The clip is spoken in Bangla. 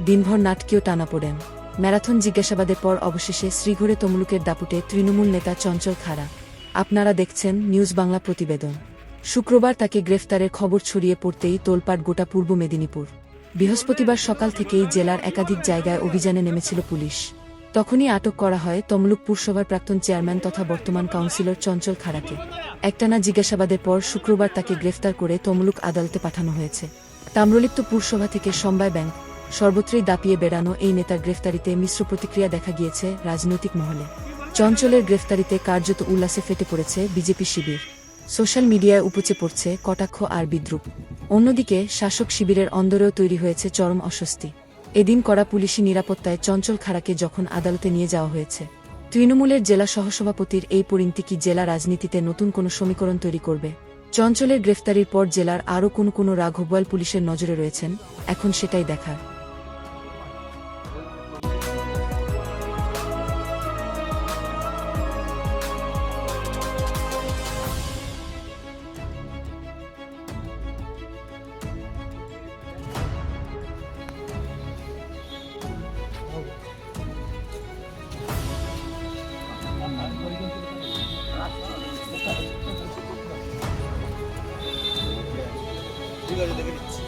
দিনভর নাটকীয় টানাপোড়েন, ম্যারাথন জিজ্ঞাসাবাদের পর অবশেষে শ্রীঘরে তমলুকের দাপুটে তৃণমূল নেতা চঞ্চল খাড়া। আপনারা দেখছেন নিউজ বাংলা প্রতিবেদন। শুক্রবার তাকে গ্রেফতারের খবর ছড়িয়ে পড়তেই তোলপাড় গোটা পূর্ব মেদিনীপুর। বৃহস্পতিবার সকাল থেকেই জেলার একাধিক জায়গায় অভিযানে নেমেছিল পুলিশ। তখনই আটক করা হয় তমলুক পুরসভার প্রাক্তন চেয়ারম্যান তথা বর্তমান কাউন্সিলর চঞ্চল খাড়াকে। একটানা জিজ্ঞাসাবাদের পর শুক্রবার তাকে গ্রেফতার করে তমলুক আদালতে পাঠানো হয়েছে। তাম্রলিপ্ত পুরসভা থেকে সমবায় ব্যাংক সর্বত্রই দাপিয়ে বেড়ানো এই নেতার গ্রেফতারিতে মিশ্র প্রতিক্রিয়া দেখা গিয়েছে রাজনৈতিক মহলে। চঞ্চলের গ্রেফতারিতে কার্যত উল্লাসে ফেটে পড়েছে বিজেপি শিবির। সোশ্যাল মিডিয়ায় উপচে পড়ছে কটাক্ষ আর বিদ্রুপ। অন্যদিকে শাসক শিবিরের অন্দরেও তৈরি হয়েছে চরম অস্বস্তি। এদিন কড়া পুলিশি নিরাপত্তায় চঞ্চল খাড়াকে যখন আদালতে নিয়ে যাওয়া হয়েছে, তৃণমূলের জেলা সহসভাপতির এই পরিণতি কি জেলা রাজনীতিতে নতুন কোনো সমীকরণ তৈরি করবে? চঞ্চলের গ্রেফতারির পর জেলার আরও কোনো রাঘববোয়াল পুলিশের নজরে রয়েছেন, এখন সেটাই দেখার। ঠিক আছে, দেখে নিচ্ছি।